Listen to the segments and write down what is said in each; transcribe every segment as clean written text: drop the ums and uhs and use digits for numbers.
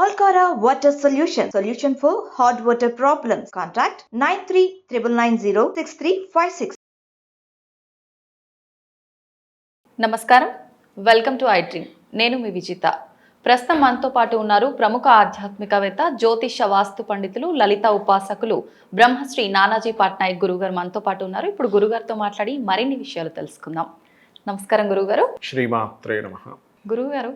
Alcara Water Solution for hot water problems. Contact 9399906356. నమస్కారం, welcome to I dream. నేను మీ విజిత. ప్రస్తుతం మనతో పాటు ఉన్నారు ప్రముఖ ఆధ్యాత్మికవేత్త, జ్యోతిష వాస్తు పండితులు, లలిత ఉపాసకులు బ్రహ్మశ్రీ నానాజీ పట్నాయక్ గురుగారు మనతో పాటు ఉన్నారు. ఇప్పుడు గురుగారితో మాట్లాడి మరిన్ని విషయాలు తెలుసుకుందాం. నమస్కారం గురుగారు. శ్రీమాత్రే నమః. గురుగారు,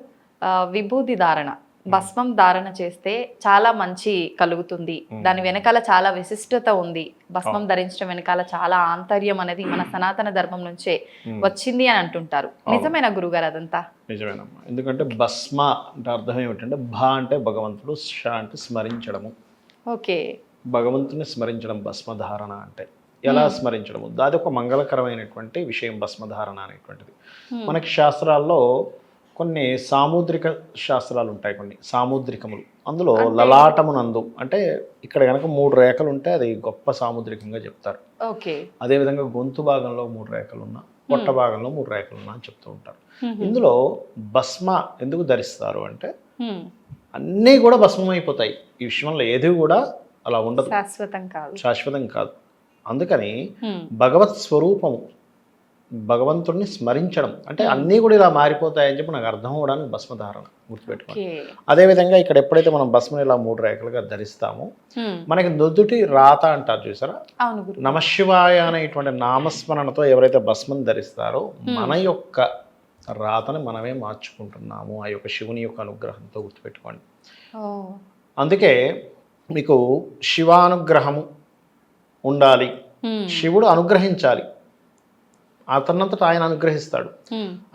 విభూది ధారణ, భస్మం ధారణ చేస్తే చాలా మంచి కలుగుతుంది, దాని వెనకాల చాలా విశిష్టత ఉంది, భస్మం ధరించడం వెనకాల చాలా ఆంతర్యం అనేది మన సనాతన ధర్మం నుంచే వచ్చింది అని అంటుంటారు. నిజమేనా గురుగారు అదంతా? నిజమేనమ్మా. ఎందుకంటే భస్మ అంటే అర్థం ఏమిటంటే, భ అంటే భగవంతుడు, ష అంటే స్మరించడము. ఓకే, భగవంతుని స్మరించడం భస్మధారణ అంటే. ఎలా స్మరించడము, అది ఒక మంగళకరమైనటువంటి విషయం భస్మధారణ అనేటువంటిది. మనకి శాస్త్రాల్లో కొన్ని సాముద్రిక శాస్త్రాలు ఉంటాయి, కొన్ని సాముద్రికములు. అందులో లలాటమునందు అంటే ఇక్కడ కనుక 3 రేఖలు ఉంటే అది గొప్ప సాముద్రికంగా చెప్తారు. ఓకే, అదేవిధంగా గొంతు భాగంలో 3 రేఖలు ఉన్నా, పొట్ట భాగంలో 3 రేఖలు ఉన్నా అని చెప్తూ ఉంటారు. ఇందులో భస్మ ఎందుకు ధరిస్తారు అంటే అన్నీ కూడా భస్మం అయిపోతాయి. ఈ విషయంలో ఏది కూడా అలా ఉండదు, శాశ్వతం కాదు. అందుకని భగవత్ స్వరూపము, భగవంతుడిని స్మరించడం అంటే అన్నీ కూడా ఇలా మారిపోతాయని చెప్పి నాకు అర్థం అవ్వడానికి భస్మధారణ గుర్తుపెట్టుకోండి. అదేవిధంగా ఇక్కడ ఎప్పుడైతే మనం భస్మని ఇలా 3 రేఖలుగా ధరిస్తామో మనకి నుదుటి రాత అంటారు చూసారా, నమశివాయ అనేటువంటి నామస్మరణతో ఎవరైతే భస్మం ధరిస్తారో మన యొక్క రాతని మనమే మార్చుకుంటున్నాము ఆ యొక్క శివుని యొక్క అనుగ్రహంతో, గుర్తుపెట్టుకోండి. అందుకే మీకు శివానుగ్రహము ఉండాలి, శివుడు అనుగ్రహించాలి, అతనంతట ఆయన అనుగ్రహిస్తాడు.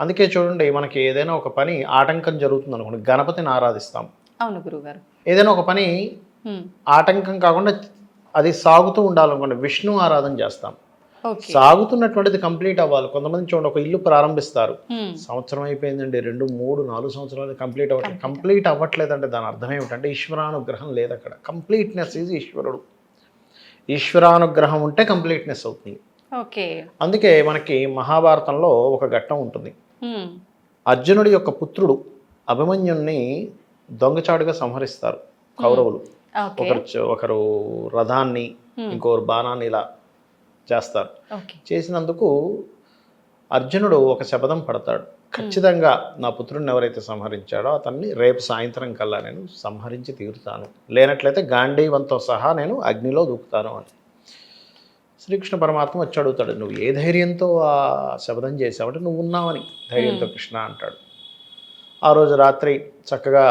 అందుకే చూడండి, మనకి ఏదైనా ఒక పని ఆటంకం జరుగుతుంది అనుకోండి, గణపతిని ఆరాధిస్తాం. అవును గురుగారు. ఏదైనా ఒక పని ఆటంకం కాకుండా అది సాగుతూ ఉండాలనుకోండి, విష్ణు ఆరాధన చేస్తాం. సాగుతున్నటువంటిది కంప్లీట్ అవ్వాలి. కొంతమంది చూడండి, ఒక ఇల్లు ప్రారంభిస్తారు, సంవత్సరం అయిపోయిందండి, 2, 3, 4 సంవత్సరాలు కంప్లీట్ అవ్వట్లేదంటే దాని అర్థం ఏమిటంటే ఈశ్వరానుగ్రహం లేదు అక్కడ. కంప్లీట్నెస్ ఈజ్ ఈశ్వరుడు. ఈశ్వరానుగ్రహం ఉంటే కంప్లీట్నెస్ అవుతుంది. అందుకే మనకి మహాభారతంలో ఒక ఘట్టం ఉంటుంది. అర్జునుడి యొక్క పుత్రుడు అభిమన్యుణ్ణి దొంగచాటుగా సంహరిస్తారు కౌరవులు. ఒకరు రథాన్ని, ఇంకొకరు బాణాన్ని ఇలా చేస్తారు. చేసినందుకు అర్జునుడు ఒక శపథం పడతాడు, ఖచ్చితంగా నా పుత్రుడిని ఎవరైతే సంహరించాడో అతన్ని రేపు సాయంత్రం కల్లా నేను సంహరించి తీరుతాను, లేనట్లయితే గాంధీవంతో సహా నేను అగ్నిలో దూకుతాను అని. శ్రీకృష్ణ పరమాత్మ వచ్చి అడుగుతాడు, నువ్వు ఏ ధైర్యంతో ఆ శపథం చేసావంటే నువ్వు ఉన్నావని ధైర్యంతో కృష్ణ అంటాడు. ఆ రోజు రాత్రి చక్కగా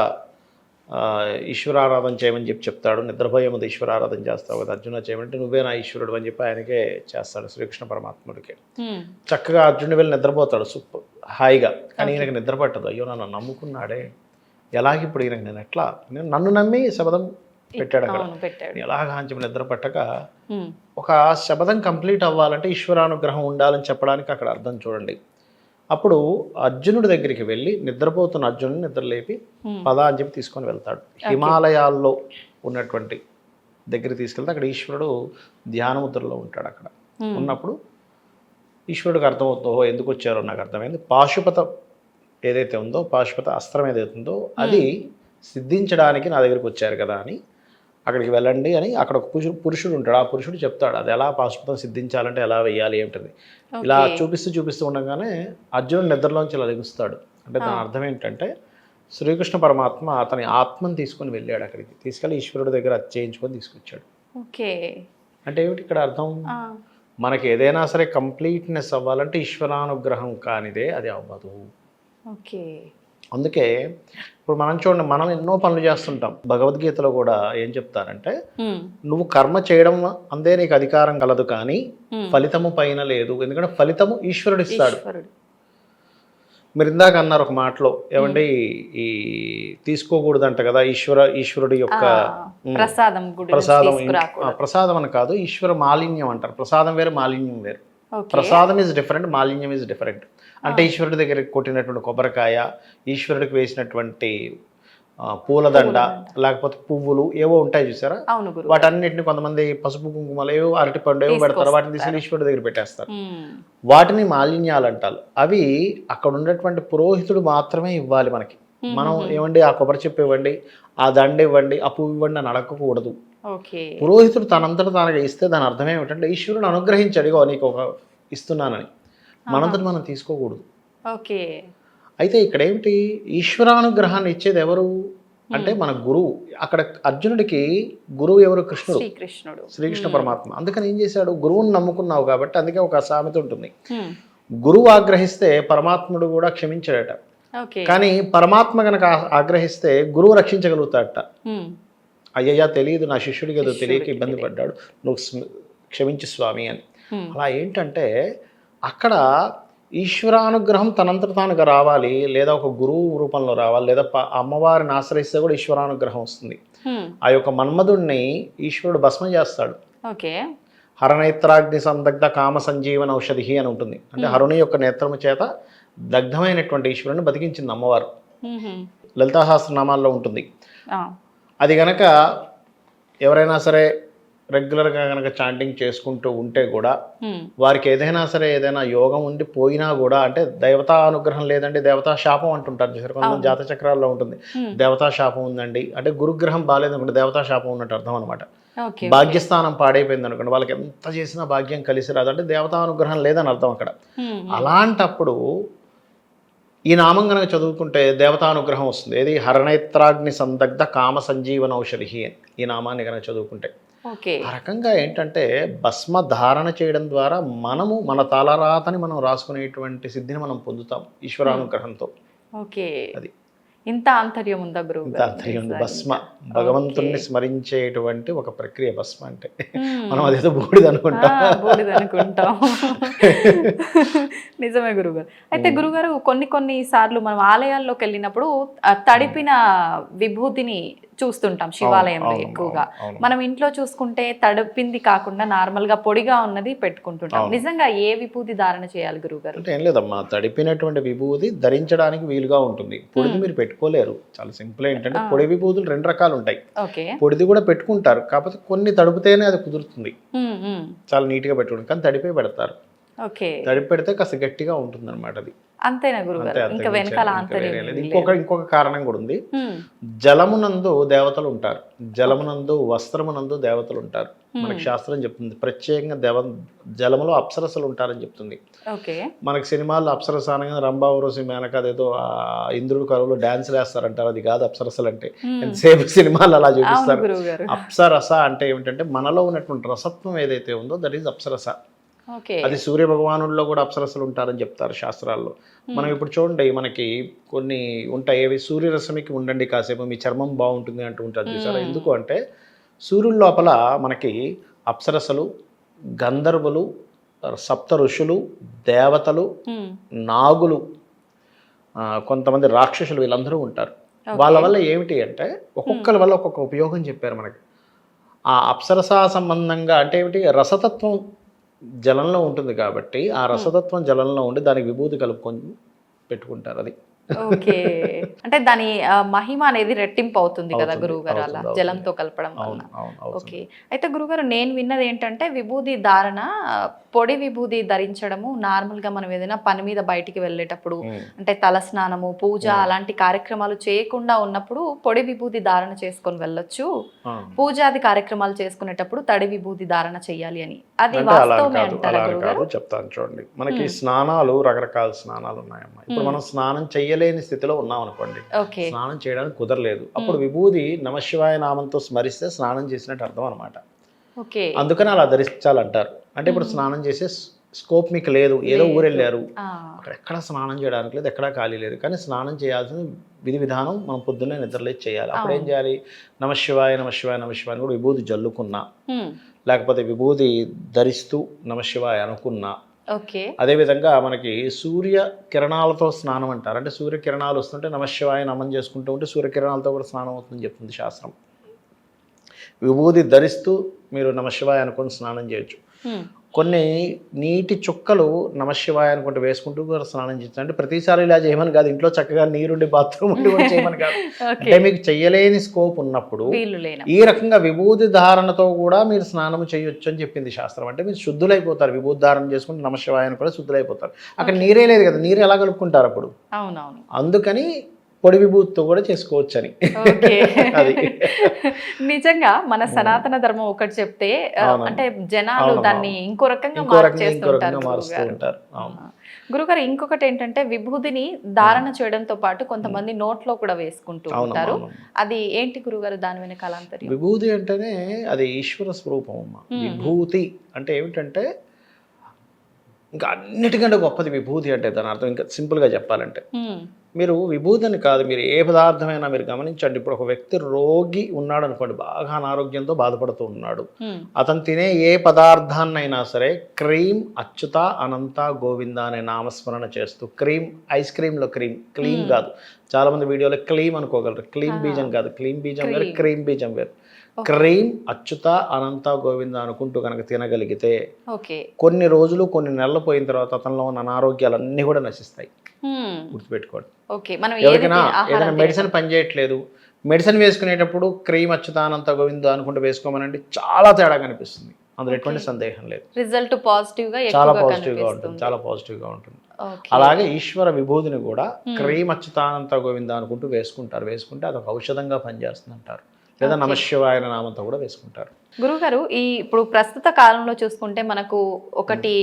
ఈశ్వరారాధన చేయమని చెప్తాడు. నిద్రపోయే ముందు ఈశ్వరారాధన చేస్తావు కదా అర్జున, చేయమంటే నువ్వే నా ఈశ్వరుడు అని చెప్పి ఆయనకే చేస్తాడు శ్రీకృష్ణ పరమాత్ముడికి. చక్కగా అర్జునుడు వెళ్ళి నిద్రపోతాడు సూపర్ హాయిగా. కానీ ఈయనకి నిద్ర పట్టదు. అయ్యో నన్ను నమ్ముకున్నాడే, ఎలాగిప్పుడు ఈయనకి నేను ఎట్లా, నేను నన్ను నమ్మి శపథం పెట్టాడు అక్కడ, ఎలాగా అని చెప్పి నిద్ర పట్టక ఒక శపథం కంప్లీట్ అవ్వాలంటే ఈశ్వరానుగ్రహం ఉండాలని చెప్పడానికి అక్కడ అర్థం చూడండి. అప్పుడు అర్జునుడి దగ్గరికి వెళ్ళి నిద్రపోతున్న అర్జునుడిని నిద్రలేపి పద అని చెప్పి తీసుకొని వెళ్తాడు. హిమాలయాల్లో ఉన్నటువంటి దగ్గరికి తీసుకెళ్తే అక్కడ ఈశ్వరుడు ధ్యానముద్రలో ఉంటాడు. అక్కడ ఉన్నప్పుడు ఈశ్వరుడికి అర్థమవుతుందో ఎందుకు వచ్చారో నాకు అర్థమైంది. పాశుపత ఏదైతే ఉందో, పాశుపత అస్త్రం ఏదైతే ఉందో అది సిద్ధించడానికి నా దగ్గరికి వచ్చారు కదా అని, అక్కడికి వెళ్ళండి అని అక్కడ ఒక పురుషుడు ఉంటాడు. ఆ పురుషుడు చెప్తాడు అది ఎలా పాశుపతం సిద్ధించాలంటే ఎలా వెయ్యాలి ఏమిటది. ఇలా చూపిస్తూ ఉండగానే అర్జునుడు నిద్రలోంచి ఇలా లెగుస్తాడు. అంటే దాని అర్థం ఏంటంటే శ్రీకృష్ణ పరమాత్మ అతని ఆత్మను తీసుకొని వెళ్ళాడు, అక్కడికి తీసుకెళ్ళి ఈశ్వరుడి దగ్గర చేయించుకొని తీసుకొచ్చాడు. అంటే ఏమిటి ఇక్కడ అర్థం, మనకి ఏదైనా సరే కంప్లీట్నెస్ అవ్వాలంటే ఈశ్వరానుగ్రహం కానిదే అది అవ్వదు. అందుకే ఇప్పుడు మనం చూడండి, మనం ఎన్నో పనులు చేస్తుంటాం. భగవద్గీతలో కూడా ఏం చెప్తారంటే, నువ్వు కర్మ చేయడం అందే నీకు అధికారం కలదు కానీ ఫలితము పైన లేదు, ఎందుకంటే ఫలితము ఈశ్వరుడు ఇస్తాడు. మీరు ఇందాక అన్నారు ఒక మాటలో, ఏమండి ఈ తీసుకోకూడదంట కదా ఈశ్వరుడి యొక్క ప్రసాదం అని కాదు, ఈశ్వర మాలిన్యం అంటారు. ప్రసాదం వేరు, మాలిన్యం వేరు. ప్రసాదం ఈజ్ డిఫరెంట్, మాలిన్యం ఈజ్ డిఫరెంట్. అంటే ఈశ్వరుడి దగ్గర కొట్టినటువంటి కొబ్బరికాయ, ఈశ్వరుడికి వేసినటువంటి పూలదండ, లేకపోతే పువ్వులు ఏవో ఉంటాయి చూసారా, వాటన్నిటిని కొంతమంది పసుపు కుంకుమలు ఏవో అరటిపండు ఏవో పెడతారు, వాటిని తీసుకుని ఈశ్వరుడి దగ్గర పెట్టేస్తారు. వాటిని మాలిన్యాలు అంటారు. అవి అక్కడ ఉన్నటువంటి పురోహితుడు మాత్రమే ఇవ్వాలి మనకి. మనం ఏమండి ఆ కొబ్బరి చెప్పు ఇవ్వండి, ఆ దండ ఇవ్వండి, ఆ పువ్వు ఇవ్వండి అని అడగకూడదు. ఓకే. పురోహితుడు తనంతట తానుగా ఇస్తే దాని అర్థం ఏమిటంటే ఈశ్వరుడు అనుగ్రహించాడు, ఇగో నీకు ఒక ఇస్తున్నానని. మనంతట మనం తీసుకోకూడదు. ఓకే. అయితే ఇక్కడ ఏమిటి, ఈశ్వరానుగ్రహాన్ని ఇచ్చేది ఎవరు అంటే మన గురువు. అక్కడ అర్జునుడికి గురువు ఎవరు? కృష్ణుడు, శ్రీకృష్ణ పరమాత్మ. అందుకని ఏం చేశాడు, గురువుని నమ్ముకున్నావు కాబట్టి, అందుకే ఒక సామెత ఉంటుంది, గురువు ఆగ్రహిస్తే పరమాత్ముడు కూడా క్షమించాడట, కానీ పరమాత్మ గనక ఆగ్రహిస్తే గురువు రక్షించగలుగుతాడట. అయ్యయ్యా తెలియదు, నా శిష్యుడికి ఏదో తెలియక ఇబ్బంది పడ్డాడు, నువ్వు క్షమించు స్వామి అని. అలా ఏంటంటే అక్కడ ఈశ్వరానుగ్రహం తనంతట తానుగా రావాలి, లేదా ఒక గురువు రూపంలో రావాలి, లేదా అమ్మవారిని ఆశ్రయిస్తే కూడా ఈశ్వరానుగ్రహం వస్తుంది. ఆ యొక్క మన్మధుడిని ఈశ్వరుడు భస్మం చేస్తాడు. హరనేత్రాగ్ని సందగ్ధ కామ సంజీవన ఔషధి అని ఉంటుంది. అంటే హరుని యొక్క నేత్రము చేత దగ్ధమైనటువంటి ఈశ్వరుని బతికించింది అమ్మవారు. లలితా సహస్రనామాల్లో ఉంటుంది. అది గనక ఎవరైనా సరే రెగ్యులర్గా కనుక చాంటింగ్ చేసుకుంటూ ఉంటే కూడా వారికి ఏదైనా సరే ఏదైనా యోగం ఉండి పోయినా కూడా, అంటే దేవతా అనుగ్రహం లేదండి, దేవతా శాపం అంటుంటారు చూసారు, కొంతమంది జాత చక్రాల్లో ఉంటుంది దేవతా శాపం ఉందండి అంటే, గురుగ్రహం బాగాలేదనుకుంటే దేవతా శాపం ఉన్నట్టు అర్థం అనమాట. భాగ్యస్థానం పాడైపోయింది అనుకోండి, వాళ్ళకి ఎంత చేసినా భాగ్యం కలిసి రాదు అంటే దేవతా అనుగ్రహం లేదని అర్థం అక్కడ. అలాంటప్పుడు ఈ నామం కనుక చదువుకుంటే దేవతానుగ్రహం వస్తుంది. ఏది హరనేత్రాగ్ని సందగ్ధ కామ సంజీవన ఔషధి ఈ నామాన్ని కనుక చదువుకుంటే. ఆ రకంగా ఏంటంటే భస్మ ధారణ చేయడం ద్వారా మనము మన తలరాతని మనం రాసుకునేటువంటి సిద్ధిని మనం పొందుతాం ఈశ్వరానుగ్రహంతో. అది ఇంత ఆంతర్యం ఉందా గురువు? ఇంత ఆంతర్యం ఉంది. భస్మ భగవంతుణ్ణి స్మరించేటువంటి ఒక ప్రక్రియ భస్మ అంటే. మనం అదేదో బూడిద అనుకుంటాం. నిజమే గురుగారు. అయితే గురుగారు కొన్ని సార్లు మనం ఆలయాల్లోకి వెళ్ళినప్పుడు తడిపిన విభూతిని చూస్తుంటాం శివాలయంలో ఎక్కువగా. మనం ఇంట్లో చూసుకుంటే తడిపింది కాకుండా నార్మల్ గా పొడిగా ఉన్నది పెట్టుకుంటుంటాం. నిజంగా ఏ విభూతి ధారణ చేయాలి గురుగారు? అంటే ఏం లేదమ్మా, తడిపినటువంటి విభూతి ధరించడానికి వీలుగా ఉంటుంది, పొడిది మీరు పెట్టుకోలేరు. చాలా సింపుల్. ఏంటంటే పొడి విభూతులు రెండు రకాలు ఉంటాయి. పొడిది కూడా పెట్టుకుంటారు, కాకపోతే కొన్ని తడిపితేనే అది కుదురుతుంది, చాలా నీట్ గా పెట్టుకుంటారు, కానీ తడిపే పెడతారు. తడిపి పెడితే కాస్త గట్టిగా ఉంటుంది అనమాట అది. అంతేనా గురుగారు? ఇంకా వెనకాల ఇంకొక కారణం కూడా ఉంది. జలమునందు దేవతలు ఉంటారు, జలమునందు వస్త్రమునందు దేవతలు ఉంటారు. మనకి శాస్త్రం చెప్తుంది ప్రత్యేకంగా జలములో అప్సరసలు ఉంటారని చెప్తుంది. మనకి సినిమాల్లో అప్సరస అనగా రంభా ఊర్వశి మేనక అదేదో ఇంద్రుడు కరువులో డాన్స్ వేస్తారంటారు, అది కాదు అప్సరసలు అంటే. ఎంతసేపు సినిమాలు అలా చూపిస్తారు. అప్సరస అంటే ఏమిటంటే మనలో ఉన్నటువంటి రసత్వం ఏదైతే ఉందో దట్ ఈజ్ అప్సరస. అది సూర్య భగవానుల్లో కూడా అప్సరసలు ఉంటారని చెప్తారు శాస్త్రాల్లో. మనం ఇప్పుడు చూడండి, మనకి కొన్ని ఉంటాయి, ఏవి సూర్యరశ్మికి ఉండండి కాసేపు మీ చర్మం బాగుంటుంది అంటూ ఉంటారు చూసారా. ఎందుకు అంటే సూర్యుల లోపల మనకి అప్సరసలు, గంధర్వులు, సప్త ఋషులు, దేవతలు, నాగులు, కొంతమంది రాక్షసులు, వీళ్ళందరూ ఉంటారు. వాళ్ళ వల్ల ఏమిటి అంటే ఒక్కొక్కరి వల్ల ఒక్కొక్క ఉపయోగం చెప్పారు మనకి. ఆ అప్సరసా సంబంధంగా అంటే ఏమిటి, రసతత్వం జలంలో ఉంటుంది కాబట్టి ఆ రసతత్వం జలంలో ఉండి దానికి విభూతి కలుపుకొని పెట్టుకుంటారు. అది అంటే దాని మహిమ అనేది రెట్టింపు అవుతుంది కదా గురువు గారు అలా జలంతో కలపడం వల్ల. ఓకే. అయితే గురుగారు నేను విన్నది ఏంటంటే విభూది ధారణ, పొడి విభూది ధరించడము నార్మల్ గా మనం ఏదైనా పని మీద బయటికి వెళ్ళేటప్పుడు అంటే తల స్నానము, పూజ అలాంటి కార్యక్రమాలు చేయకుండా ఉన్నప్పుడు పొడి విభూది ధారణ చేసుకొని వెళ్ళొచ్చు, పూజాది కార్యక్రమాలు చేసుకునేటప్పుడు తడి విభూది ధారణ చెయ్యాలి అని. అది వాస్తవమే అంటారా గురుగారు? చెప్తాను చూడండి. మనకి స్నానాలు రకరకాల స్నానాలు ఉన్నాయమ్మా. ఇప్పుడు మనం స్నానం చెయ్యలేని స్థితిలో ఉన్నాం అనుకోండి, స్నానం చేయడానికి కుదరలేదు, అప్పుడు విభూది నమశివాయ నామంతో స్మరిస్తే స్నానం చేసినట్టు అర్థం అనమాట. అందుకని అలా ధరించాలంటారు. అంటే ఇప్పుడు స్నానం చేసే స్కోప్ మీకు లేదు, ఏదో ఊరు వెళ్ళారు, అక్కడ ఎక్కడ స్నానం చేయడానికి లేదు, ఎక్కడా ఖాళీ లేదు, కానీ స్నానం చేయాల్సిన విధి విధానం మనం పొద్దున్నే నిద్రలేచి చేయాలి. అప్పుడు ఏం చేయాలి, నమశివాయ నమశివాయ నమశివాయ కూడా విభూది జల్లుకున్నా, లేకపోతే విభూది ధరిస్తూ నమశివాయ అనుకున్నా. అదేవిధంగా మనకి సూర్య కిరణాలతో స్నానం అంటారు. అంటే సూర్య కిరణాలు వస్తుంటే నమశివాయ నమం చేసుకుంటూ ఉంటే సూర్యకిరణాలతో కూడా స్నానం అవుతుందని చెప్తుంది శాస్త్రం. విభూది ధరిస్తూ మీరు నమశివాయ అనుకుని స్నానం చేయొచ్చు. కొన్ని నీటి చుక్కలు నమశివాయ అనుకుంటూ వేసుకుంటూ కూడా స్నానం చేయొచ్చు. అంటే ప్రతిసారి ఇలా చేయమని కాదు, ఇంట్లో చక్కగా నీరుండి బాత్రూమ్ ఉండి కూడా చేయమని కాదు. అంటే మీకు చెయ్యలేని స్కోప్ ఉన్నప్పుడు ఈ రకంగా విభూతి ధారణతో కూడా మీరు స్నానం చేయొచ్చు అని చెప్పింది శాస్త్రం. అంటే మీరు శుద్ధులైపోతారు, విభూతి ధారణ చేసుకుంటే నమశివాయ అని కూడా శుద్ధులైపోతారు. అక్కడ నీరే లేదు కదా, నీరు ఎలా కలుపుకుంటారు అప్పుడు? అందుకని పొడి విభూతితో కూడా చేసుకోవచ్చు అని. ఓకే. అది నిజంగా మన సనాతన ధర్మం ఒకటి చెప్తే అవునవును. అంటే జనాలు అవునవును. దాన్ని ఇంకో రకంగా ఇంకో రకంగా మార్చేస్తుంటారు మారుస్తూ గురువుగారు. ఉంటారు. అవును. గురుగారు ఇంకొకటి ఏంటంటే విభూదిని ధారణ చేయడంతో పాటు కొంతమంది నోట్లో కూడా వేసుకుంటూ ఉంటారు. అవునవును. అది ఏంటి గురుగారు దాని వెనకాల ఆంతర్యం? విభూతి అంటేనే అది ఈశ్వర స్వరూపం అమ్మ. విభూతి అంటే ఏమిటంటే ఇంకా అన్నిటికంటే గొప్పది విభూతి అంటే. దాని అర్థం ఇంకా సింపుల్గా చెప్పాలంటే మీరు విభూతిని కాదు, మీరు ఏ పదార్థమైనా మీరు గమనించండి. ఇప్పుడు ఒక వ్యక్తి రోగి ఉన్నాడు అనుకోండి, బాగా అనారోగ్యంతో బాధపడుతూ ఉన్నాడు. అతను తినే ఏ పదార్థాన్నైనా సరే క్రీమ్ అచ్యుత అనంత గోవింద అనే నామస్మరణ చేస్తూ, క్రీమ్ ఐస్ క్రీమ్లో క్లీమ్ కాదు. చాలా మంది వీడియోలో క్లీమ్ అనుకోగలరు. క్లీమ్ బీజం కాదు, క్లీమ్ బీజం వేరు, క్రీమ్ బీజం వేరు. క్రీమ్ అచ్యుత అనంత గోవింద అనుకుంటూ కనుక తినగలిగితే కొన్ని రోజులు కొన్ని నెలలు పోయిన తర్వాత అతనిలో ఉన్న అనారోగ్యాలన్నీ కూడా నశిస్తాయి. గుర్తుపెట్టుకోండి. ఎవరికైనా ఏదైనా మెడిసిన్ పనిచేయట్లేదు, మెడిసిన్ వేసుకునేటప్పుడు క్రీమ్ అచ్యుతానంత గోవింద అనుకుంటూ వేసుకోమనండి, చాలా తేడా కనిపిస్తుంది. అందులో ఎటువంటి సందేహం లేదు. రిజల్ట్ పాజిటివ్ గా చాలా పాజిటివ్గా ఉంటుంది, చాలా పాజిటివ్గా ఉంటుంది. అలాగే ఈశ్వర విభూతిని కూడా క్రీమ్ అచ్యుతానంత గోవింద అనుకుంటూ వేసుకుంటే అదొక ఔషధంగా పనిచేస్తుంది అంటారు. లేదా నమశివాయ నామంతో కూడా వేసుకుంటారు. గురుగారు ఇప్పుడు ప్రస్తుత కాలంలో చూసుకుంటే మనకు ఒకటి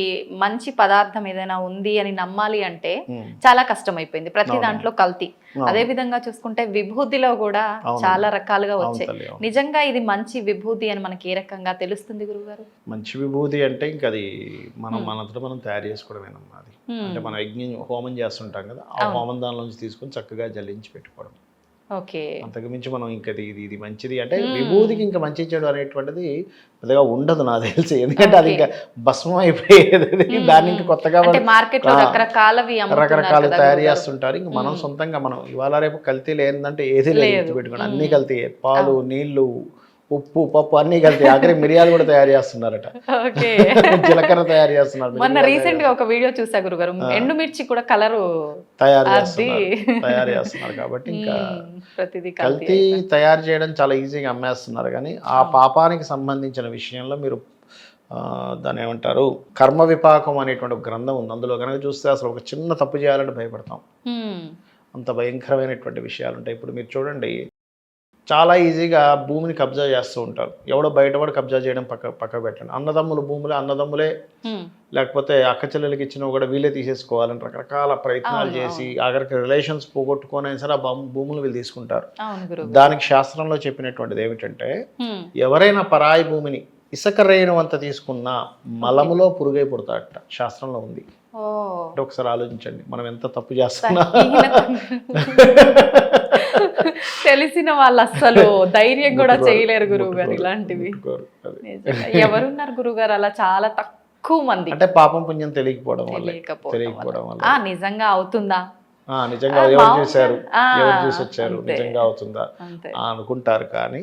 మంచి పదార్థం ఏదైనా ఉంది అని నమ్మాలి అంటే చాలా కష్టం అయిపోయింది. ప్రతి దాంట్లో కల్తీ. అదే విధంగా చూసుకుంటే విభూతిలో కూడా చాలా రకాలుగా వచ్చాయి. నిజంగా ఇది మంచి విభూతి అని మనకి ఏ రకంగా తెలుస్తుంది గురుగారు? మంచి విభూతి అంటే ఇంకా అది మనంతటా మనం తయారు చేసుకోవడమేనమ్మా. అది అంటే మనం యజ్ఞం హోమం చేస్తుంటాం కదా, ఆ హోమం దానిలోంచి తీసుకొని చక్కగా జల్లించి పెట్టుకోవడం. ఓకే. అంతకు మించి మనం ఇంకా ఇది మంచిది అంటే విభూతికి ఇంకా మంచి చెడు అనేటువంటిది పెద్దగా ఉండదు నాకు తెలిసి. ఎందుకంటే అది ఇంకా భస్మం అయిపోయేది. దాన్ని ఇంకా కొత్తగా రకరకాలు తయారు చేస్తుంటారు. ఇంకా మనం సొంతంగా మనం ఇవాళ రేపు కల్తీ లేదంటే ఏది లేదు. పెట్టుకోండి, అన్ని కల్తీ. పాలు, నీళ్లు, ఉప్పు, పప్పు అన్ని కలిపి ఆఖరి మిరియాలు కూడా తయారు చేస్తున్నారట. జీలకర్ర తయారు చేస్తున్నారు. మొన్న రీసెంట్ గా ఒక వీడియో చూసా గురుగారు, ఎండుమిర్చి కూడా కలరు తయారు చేస్తున్నారు. కాబట్టి ఇంకా కల్తీ తయారు చేయడం చాలా ఈజీగా అమ్మేస్తున్నారు. కానీ ఆ పాపానికి సంబంధించిన విషయంలో మీరు దాన్ని ఏమంటారు, కర్మ విపాకం అనేటువంటి ఒక గ్రంథం ఉంది. అందులో కనుక చూస్తే అసలు ఒక చిన్న తప్పు చేయాలంటే భయపడతాం. అంత భయంకరమైనటువంటి విషయాలు ఉంటాయి. ఇప్పుడు మీరు చూడండి, చాలా ఈజీగా భూమిని కబ్జా చేస్తూ ఉంటారు. ఎవడో బయటపడి కబ్జా చేయడం పక్క పెట్టండి. అన్నదమ్ములు భూములే అన్నదమ్ములే, లేకపోతే అక్క చెల్లెలకి ఇచ్చినా కూడా వీళ్ళే తీసేసుకోవాలని రకరకాల ప్రయత్నాలు చేసి ఆఖరికి రిలేషన్స్ పోగొట్టుకొని సరే ఆ భూములు వీళ్ళు తీసుకుంటారు. దానికి శాస్త్రంలో చెప్పినటువంటిది ఏమిటంటే, ఎవరైనా పరాయి భూమిని ఇసుక రేణువంత తీసుకున్నా మలములో పురుగై పుడతాడట, శాస్త్రంలో ఉంది. అంటే ఒకసారి ఆలోచించండి, మనం ఎంత తప్పు చేస్తున్నా. తెలిసిన వాళ్ళు అస్సలు ధైర్యం కూడా చేయలేరు గురువు గారు ఇలాంటివి. ఎవరున్నారు గురువు గారు అలా? చాలా తక్కువ మంది. అంటే పాపం పుణ్యం తెలియకపోవడం వల్ల. నిజంగా అవుతుందా, నిజంగా ఎవరు చేశారు, ఎవరు చూసి వచ్చారు, నిజంగా అవుతుందా అనుకుంటారు. కానీ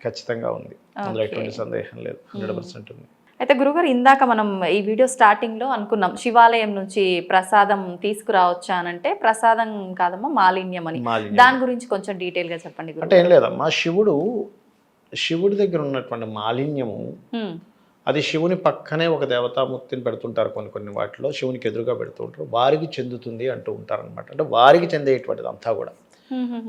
ఖచ్చితంగా ఉంది, అందులో ఎటువంటి సందేహం లేదు. 100% ఉంది. అయితే గురుగారు, ఇందాక మనం ఈ వీడియో స్టార్టింగ్ లో అనుకున్నాం శివాలయం నుంచి ప్రసాదం తీసుకురావచ్చా అనంటే ప్రసాదం కాదమ్మా మాలిన్యం అని. దాని గురించి కొంచెం డీటెయిల్ గా చెప్పండి. అంటే ఏం లేదమ్మా, శివుడి దగ్గర ఉన్నటువంటి మాలిన్యము అది శివుని పక్కనే ఒక దేవతామూర్తిని పెడుతుంటారు. కొన్ని వాటిలో శివునికి ఎదురుగా పెడుతూ ఉంటారు. వారికి చెందుతుంది అంటూ ఉంటారు అనమాట. అంటే వారికి చెందేటువంటిది అంతా కూడా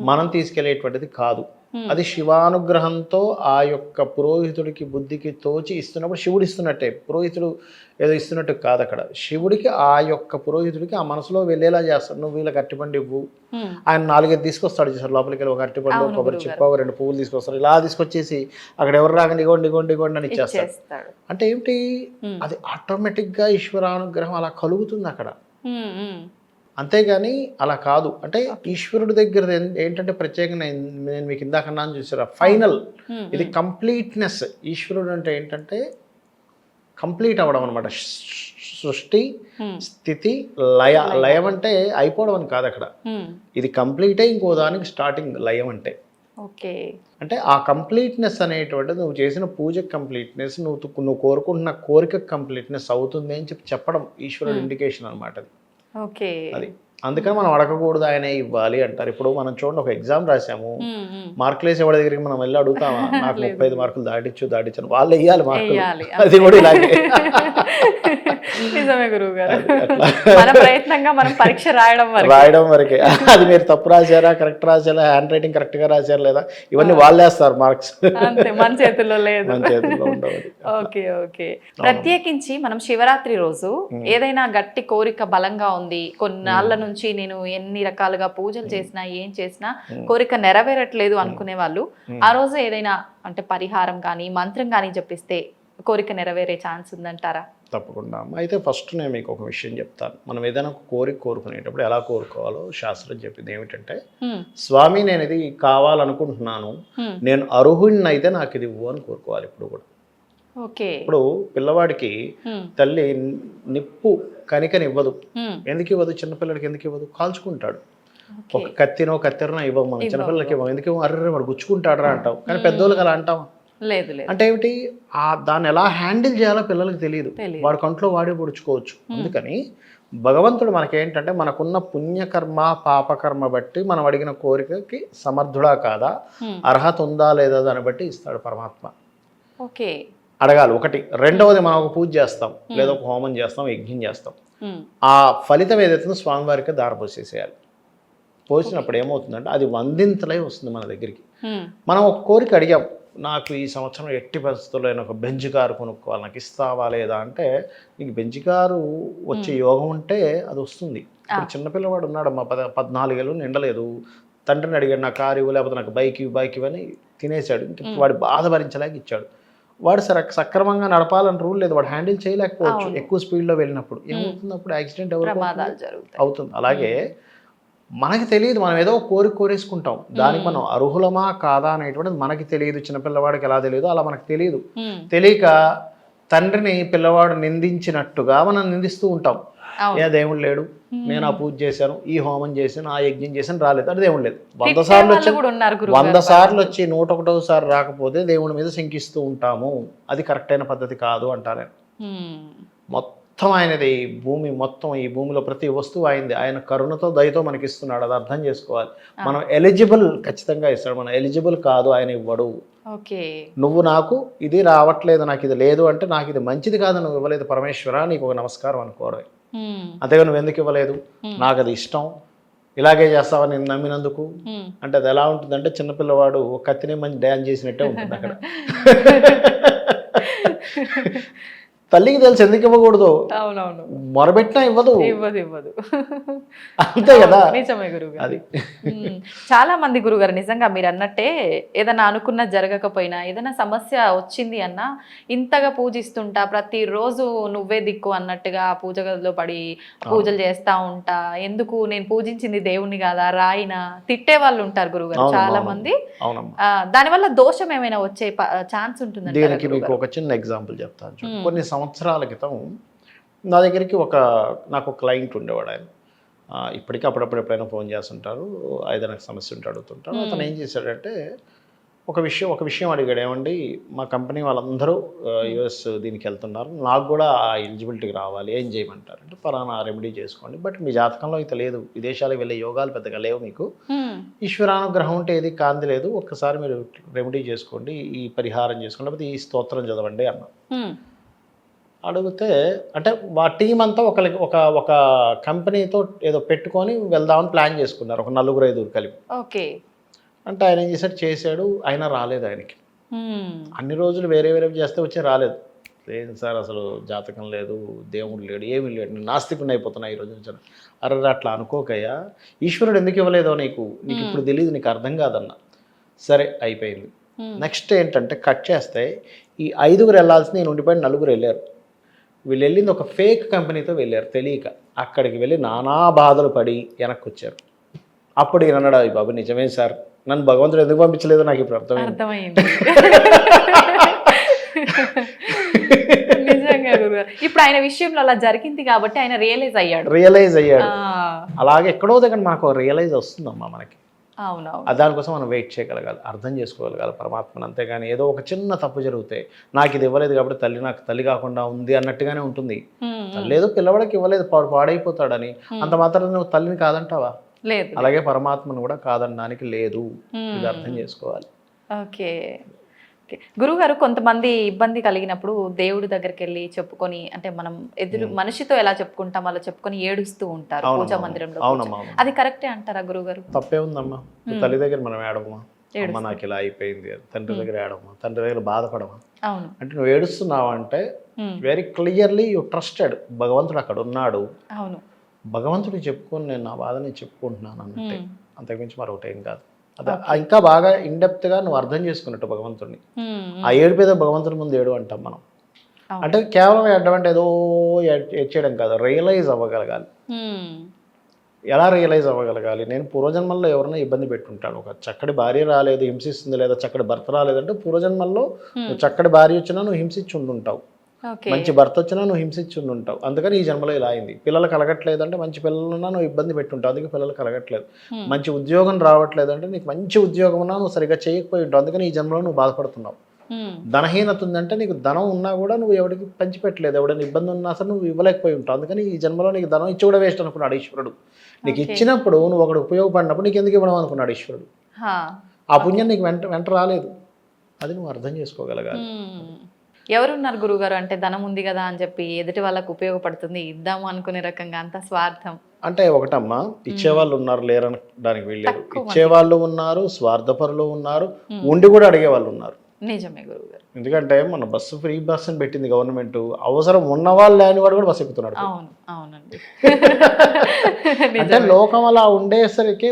మనం తీసుకెళ్లేటువంటిది కాదు. అది శివానుగ్రహంతో ఆ యొక్క పురోహితుడికి బుద్ధికి తోచి ఇస్తున్నప్పుడు శివుడు ఇస్తున్నట్టే. పురోహితుడు ఏదో ఇస్తున్నట్టు కాదు. అక్కడ శివుడికి ఆ యొక్క పురోహితుడికి ఆ మనసులో వెళ్ళేలా చేస్తాడు. నువ్వు వీళ్ళకి అరటిపండు ఇవ్వు, ఆయన 4-5 తీసుకొస్తాడు. చేశారు లోపలికి వెళ్ళి ఒక అరటిపండు, కొబ్బరి చిప్ప, 2 పువ్వులు తీసుకొస్తారు. ఇలా తీసుకొచ్చేసి అక్కడ ఎవరు రాగండి ఇగోండి అని ఇచ్చేస్తాడు. అంటే ఏమిటి, అది ఆటోమేటిక్గా ఈశ్వరానుగ్రహం అలా కలుగుతుంది అక్కడ. అంతేగాని అలా కాదు. అంటే ఈశ్వరుడి దగ్గర ఏంటంటే ప్రత్యేకంగా నేను మీకు ఇందాకన్నా చూసారా, ఫైనల్ ఇది కంప్లీట్నెస్. ఈశ్వరుడు అంటే ఏంటంటే కంప్లీట్ అవ్వడం అనమాట. సృష్టి, స్థితి, లయం అంటే అయిపోవడం అని కాదు అక్కడ. ఇది కంప్లీటే, ఇంకో దానికి స్టార్టింగ్ లయం అంటే. అంటే ఆ కంప్లీట్నెస్ అనేటువంటిది నువ్వు చేసిన పూజకు కంప్లీట్నెస్, నువ్వు కోరుకుంటున్న కోరిక కంప్లీట్నెస్ అవుతుంది అని చెప్పడం ఈశ్వరుడు ఇండికేషన్ అనమాట. అది అందుకని మనం అడగకూడదు ఆయనే ఇవ్వాలి అంటారు. ఇప్పుడు మనం చూడండి, ఒక ఎగ్జామ్ రాసాము, మార్కులు వేసి ఎవరి దగ్గరికి మనం వెళ్ళి అడుగుతామా, నాకు 35 మార్కులు దాటించాను, వాళ్ళు వేయాలి మార్కులు. అది కూడా ఇలాగే. నిజమే గురువు గారు, మన ప్రయత్నంగా మనం పరీక్ష రాయడం వరకే. అది మీరు తప్పు రాశారా, కరెక్ట్ రాశారా, హ్యాండ్ రైటింగ్ కరెక్ట్ గా రాశారా లేదా, ఇవన్నీ వాళ్ళు వేస్తారు మార్క్స్. అంతే, మన చేతుల్లో లేదు. మన చేతుల్లో ఉండవు. Okay okay. ప్రత్యేకించి మనం శివరాత్రి రోజు ఏదైనా గట్టి కోరిక బలంగా ఉంది, కొన్నాళ్ళ నుంచి నేను ఎన్ని రకాలుగా పూజలు చేసినా ఏం చేసినా కోరిక నెరవేరట్లేదు అనుకునే వాళ్ళు ఆ రోజు ఏదైనా అంటే పరిహారం కానీ మంత్రం కానీ చెప్పిస్తే కోరిక నెరవేరే ఛాన్స్ ఉందంటారా? తప్పకుండా. అయితే ఫస్ట్ నేను మీకు ఒక విషయం చెప్తాను. మనం ఏదైనా ఒక కోరుకునేటప్పుడు ఎలా కోరుకోవాలో శాస్త్రం చెప్పింది ఏమిటంటే, స్వామి నేను ఇది కావాలనుకుంటున్నాను, నేను అర్హుడిని అయితే నాకు ఇది ఇవ్వు అని కోరుకోవాలి ఎప్పుడు కూడా. ఇప్పుడు పిల్లవాడికి తల్లి నిప్పు కనికనివ్వదు. ఎందుకు ఇవ్వదు? చిన్నపిల్లడికి ఎందుకు ఇవ్వదు? కాల్చుకుంటాడు. ఒక కత్తెరనో ఇవ్వం మనం చిన్నపిల్లలకి ఇవ్వం. ఎందుకు ఇవ్వం? అర్రే వాడు గుచ్చుకుంటాడరా అంటాం. కానీ పెద్దోళ్ళకి అలా అంటాం లేదు. అంటే ఏమిటి? దాన్ని ఎలా హ్యాండిల్ చేయాలో పిల్లలకి తెలియదు. వాడి కంట్లో వాడే పొడుచుకోవచ్చు. అందుకని భగవంతుడు మనకేంటంటే, మనకున్న పుణ్యకర్మ పాపకర్మ బట్టి మనం అడిగిన కోరికకి సమర్థుడా కాదా, అర్హత ఉందా లేదా దాన్ని బట్టి ఇస్తాడు పరమాత్మ. ఓకే, అడగాలి ఒకటి. రెండవది, మనం ఒక పూజ చేస్తాం, లేదా ఒక హోమం చేస్తాం, యజ్ఞం చేస్తాం. ఆ ఫలితం ఏదైతుందో స్వామివారికి దారపోసేసేయాలి. పోసినప్పుడు ఏమవుతుందంటే అది వందింతలై వస్తుంది మన దగ్గరికి. మనం ఒక కోరిక అడిగాం, నాకు ఈ సంవత్సరం ఎట్టి పరిస్థితుల్లో నేను ఒక బెంచ్ కారు కొనుక్కోవాలి, నాకు ఇస్తావా లేదా అంటే, నీకు బెంచ్ కారు వచ్చే యోగం ఉంటే అది వస్తుంది. ఇప్పుడు చిన్నపిల్లవాడు ఉన్నాడు, మా 14 ఏళ్ళు నిండలేదు, తండ్రిని అడిగాడు నా కారు ఇవ్వు, లేకపోతే నాకు బైక్ ఇవ్వని తినేశాడు. వాడి బాధ భరించలేక ఇచ్చాడు. వాడు సక్రమంగా నడపాలని రూల్ లేదు, వాడు హ్యాండిల్ చేయలేకపోవచ్చు ఎక్కువ స్పీడ్లో వెళ్ళినప్పుడు. ఏమవుతుంది? అప్పుడు యాక్సిడెంట్ అవుతుంది. అలాగే మనకి తెలియదు, మనం ఏదో కోరేసుకుంటాం, దానికి మనం అర్హులమా కాదా అనేటువంటిది మనకి తెలియదు. చిన్నపిల్లవాడికి ఎలా తెలియదు అలా మనకు తెలియదు. తెలియక తండ్రిని పిల్లవాడు నిందించినట్టుగా మనం నిందిస్తూ ఉంటాం. ఏ దేవుడు లేడు, నేను ఆ పూజ చేశాను, ఈ హోమం చేశాను, ఆ యజ్ఞం చేశాను, రాలేదు అంటే దేవుడు లేదు. 100 సార్లు వచ్చి 101వ సారి రాకపోతే దేవుడి మీద శంకిస్తూ ఉంటాము. అది కరెక్ట్ అయిన పద్ధతి కాదు అంటారు. మొత్తం ఆయనది భూమి, మొత్తం ఈ భూమిలో ప్రతి వస్తువు అయింది, ఆయన కరుణతో దయతో మనకి ఇస్తున్నాడు. అది అర్థం చేసుకోవాలి. మనం ఎలిజిబుల్ ఖచ్చితంగా ఇస్తాడు, మనం ఎలిజిబుల్ కాదు ఆయన ఇవ్వడు. నువ్వు నాకు ఇది రావట్లేదు, నాకు ఇది లేదు అంటే, నాకు ఇది మంచిది కాదు నువ్వు ఇవ్వలేదు పరమేశ్వర, నీకు ఒక నమస్కారం అనుకోవడం. అంతేగా నువ్వు ఎందుకు ఇవ్వలేదు, నాకు అది ఇష్టం, ఇలాగే చేస్తావా నేను నమ్మినందుకు అంటే, అది ఎలా ఉంటుందంటే చిన్నపిల్లవాడు కత్తిని మంచి డ్యాన్స్ చేసినట్టే ఉంటుంది అక్కడ. తల్లికి తెలుసు ఎందుకు ఇవ్వకూడదు, మొరబెట్టినా ఇవ్వదు. అంతే కదా. నిజమే గురుగారు. అది చాలా మంది గురుగారు నిజంగా మీరు అన్నట్టే, ఏదైనా అనుకున్న జరగకపోయినా, ఏదైనా సమస్య వచ్చింది అన్నా ఇంతగా పూజిస్తుంటా, ప్రతిరోజు నువ్వే దిక్కు అన్నట్టుగా పూజ గదిలో పడి పూజలు చేస్తా ఉంటా, ఎందుకు నేను పూజించింది దేవుణ్ణి కాదా రాయినా, తిట్టే వాళ్ళు ఉంటారు గురుగారు చాలా మంది. దానివల్ల దోషం ఏమైనా వచ్చే ఛాన్స్ ఉంటుంది? దీనికి మీకు ఒక చిన్న ఎగ్జాంపుల్ చెప్తాను. కొన్ని సంవత్సరాల క్రితం నా దగ్గరికి నాకు క్లయింట్ ఉండేవాడు. ఆయన ఇప్పటికీ అప్పుడప్పుడు ఎప్పుడైనా ఫోన్ చేస్తుంటారు, ఏదైనా సమస్య ఉంటే అడుగుతుంటారు. అతను ఏం చేశాడంటే, ఒక విషయం అడిగాడు. ఏమండి, మా కంపెనీ వాళ్ళందరూ యుఎస్ దీనికి వెళ్తున్నారు, నాకు కూడా ఆ ఎలిజిబిలిటీకి రావాలి, ఏం చేయమంటారు అంటే, పలానా రెమెడీ చేసుకోండి, బట్ మీ జాతకంలో అయితే లేదు, విదేశాలకు వెళ్ళే యోగాలు పెద్దగా లేవు, మీకు ఈశ్వరానుగ్రహం ఉంటే ఏది కాంతి లేదు, ఒక్కసారి మీరు రెమెడీ చేసుకోండి, ఈ పరిహారం చేసుకోండి, లేకపోతే ఈ స్తోత్రం చదవండి అన్నా. అడిగితే అంటే మా టీం అంతా ఒక కంపెనీతో ఏదో పెట్టుకొని వెళ్దామని ప్లాన్ చేసుకున్నారు, ఒక 4-5 కలిపి. ఓకే. అంటే ఆయన ఏం చేశాడు, అయినా రాలేదు ఆయనకి. అన్ని రోజులు వేరే చేస్తే వచ్చి రాలేదు. లేదు సార్, అసలు జాతకం లేదు, దేవుడు లేడు, ఏమీ లేడు, నేను నాస్తికుని అయిపోతున్నా ఈరోజు నుంచి. అరే అట్లా అనుకోకయ్యా, ఈశ్వరుడు ఎందుకు ఇవ్వలేదో నీకు ఇప్పుడు తెలియదు, నీకు అర్థం కాదన్న. సరే అయిపోయింది. నెక్స్ట్ ఏంటంటే, కట్ చేస్తే ఈ 5 వెళ్ళాల్సి నేను ఉండిపోయిన 4 వెళ్ళారు. వీళ్ళు వెళ్ళింది ఒక ఫేక్ కంపెనీతో వెళ్ళారు, తెలియక. అక్కడికి వెళ్ళి నానా బాధలు పడి వెనక్కి వచ్చారు. అప్పుడు ఈయన అన్నాడు, బాబు నిజమే సార్, నన్ను భగవంతుడు ఎందుకు పంపించలేదో నాకు ఇప్పుడు అర్థమైంది. నిజంగా ఇప్పుడు ఆయన విషయంలో అలా జరిగింది కాబట్టి ఆయన రియలైజ్ అయ్యాడు. అలాగే ఎక్కడో దగ్గర మనకు రియలైజ్ వస్తుందమ్మా మనకి. అవునవును. దానికోసం మనం వెయిట్ చేయగలగాలి, అర్థం చేసుకోగలగాలి పరమాత్మను. అంతేగాని ఏదో ఒక చిన్న తప్పు జరిగితే నాకు ఇది ఇవ్వలేదు కాబట్టి తల్లి నాకు తల్లి కాకుండా ఉంది అన్నట్టుగానే ఉంటుంది. తల్లి ఏదో పిల్లవాడికి ఇవ్వలేదు పాడైపోతాడని అంత మాత్రం నువ్వు తల్లిని కాదంటావా? లేదు. అలాగే పరమాత్మను కూడా కాదనడానికి లేదు. ఇది అర్థం చేసుకోవాలి. ఓకే. గురుగారు, కొంతమంది ఇబ్బంది కలిగినప్పుడు దేవుడి దగ్గరికి వెళ్ళి చెప్పుకొని, అంటే మనం మనిషితో ఎలా చెప్పుకుంటాం అలా చెప్పుకొని ఏడుస్తూ ఉంటారు పూజా మందిరంలో. అది కరెక్టే అంటారా గురుగారు? తప్పే ఉందమ్మా. తల్లి దగ్గర మనం ఏడవమా? అమ్మ నాకు ఇలా అయిపోయింది. తండ్రి దగ్గర ఏడవమా? తండ్రి దగ్గర బాధపడమా? అవును. అంటే నువ్వు ఏడుస్తున్నావు అంటే వెరీ క్లియర్లీ యూ ట్రస్టెడ్, భగవంతుడు అక్కడ ఉన్నాడు. అవును, భగవంతుడికి చెప్పుకొని నేను నా బాధని చెప్పుకుంటున్నాను అన్నట్టే, అంతకుమించి మరొకటి ఏం కాదు. అదే ఇంకా బాగా ఇన్డెప్త్గా నువ్వు అర్థం చేసుకున్నట్టు భగవంతుడిని. ఆ ఏడుపేదో భగవంతుడి ముందు ఏడు అంటాం మనం. అంటే కేవలం ఏడడం అంటే ఏదో ఏడ్చేయడం కాదు, రియలైజ్ అవ్వగలగాలి. ఎలా రియలైజ్ అవ్వగలగాలి? నేను పూర్వజన్మల్లో ఎవరైనా ఇబ్బంది పెట్టుంటాను, ఒక చక్కటి భార్య రాలేదు హింసిస్తుంది, లేదా చక్కటి భర్త రాలేదంటే పూర్వజన్మల్లో నువ్వు చక్కటి భార్య వచ్చినా నువ్వు హింసించి ఉండుంటావు, మంచి భర్త వచ్చినా నువ్వు హింసించి ఉండుంటావు, అందుకని ఈ జన్మలో ఇలా అయింది. పిల్లలు కలగట్లేదు అంటే మంచి పిల్లలున్నా నువ్వు ఇబ్బంది పెట్టుంటావు, అందుకే పిల్లలు కలగట్లేదు. మంచి ఉద్యోగం రావట్లేదు అంటే నీకు మంచి ఉద్యోగం ఉన్నా నువ్వు సరిగ్గా చేయకపోయి ఉంటావు, అందుకని ఈ జన్మలో నువ్వు బాధపడుతున్నావు. ధనహీనత ఉందంటే నీకు ధనం ఉన్నా కూడా నువ్వు ఎవరికి పంచిపెట్టలేదు, ఎవడైనా ఇబ్బంది ఉన్నా సరే నువ్వు ఇవ్వలేకపోయి ఉంటావు, అందుకని ఈ జన్మలో నీకు ధనం ఇచ్చి కూడా వేస్ట్ అనుకున్నాడు ఈశ్వరుడు. నీకు ఇచ్చినప్పుడు నువ్వు ఒకటి ఉపయోగపడినప్పుడు నీకు ఎందుకు ఇవ్వడం అనుకున్నాడు ఈశ్వరుడు. ఆ పుణ్యం నీకు వెంట రాలేదు, అది నువ్వు అర్థం చేసుకోగలగాలి. ఎవరున్నారు గురుగారు అంటే ధనం ఉంది కదా అని చెప్పి ఎదుటి వాళ్ళకు ఉపయోగపడుతుంది ఇద్దాము అనుకునే రకంగా అంత స్వార్థం? అంటే ఒకటమ్మా, ఇచ్చేవాళ్ళు ఉన్నారు, లేరనడానికి వీళ్ళేరు. ఇచ్చేవాళ్ళు ఉన్నారు, స్వార్థపరులు ఉన్నారు, ఉండి కూడా అడిగే వాళ్ళు ఉన్నారు. నిజమే గురుగారు. ఎందుకంటే మన బస్సు ఫ్రీ బస్ అని పెట్టింది గవర్నమెంట్, అవసరం ఉన్నవాళ్ళు లేని వాడు కూడా బస్సు ఎక్కుతున్నాడు. అవునండి. అంటే లోకం అలా ఉండేసరికి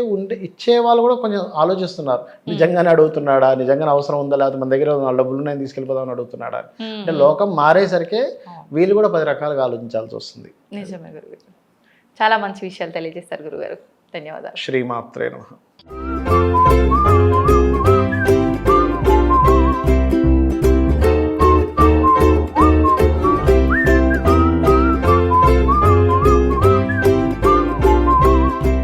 ఇచ్చే వాళ్ళు కూడా కొంచెం ఆలోచిస్తున్నారు, నిజంగానే అడుగుతున్నాడా, నిజంగానే అవసరం ఉందా, లేకపోతే మన దగ్గర డబ్బులు నేను తీసుకెళ్ళిపోదామని అడుగుతున్నాడా. అంటే లోకం మారేసరికి వీళ్ళు కూడా 10 రకాలుగా ఆలోచించాల్సి వస్తుంది. నిజమే గురుగారు, చాలా మంచి విషయాలు తెలియజేస్తారు గురుగారు, ధన్యవాదాలు. శ్రీమాత్రే నమః.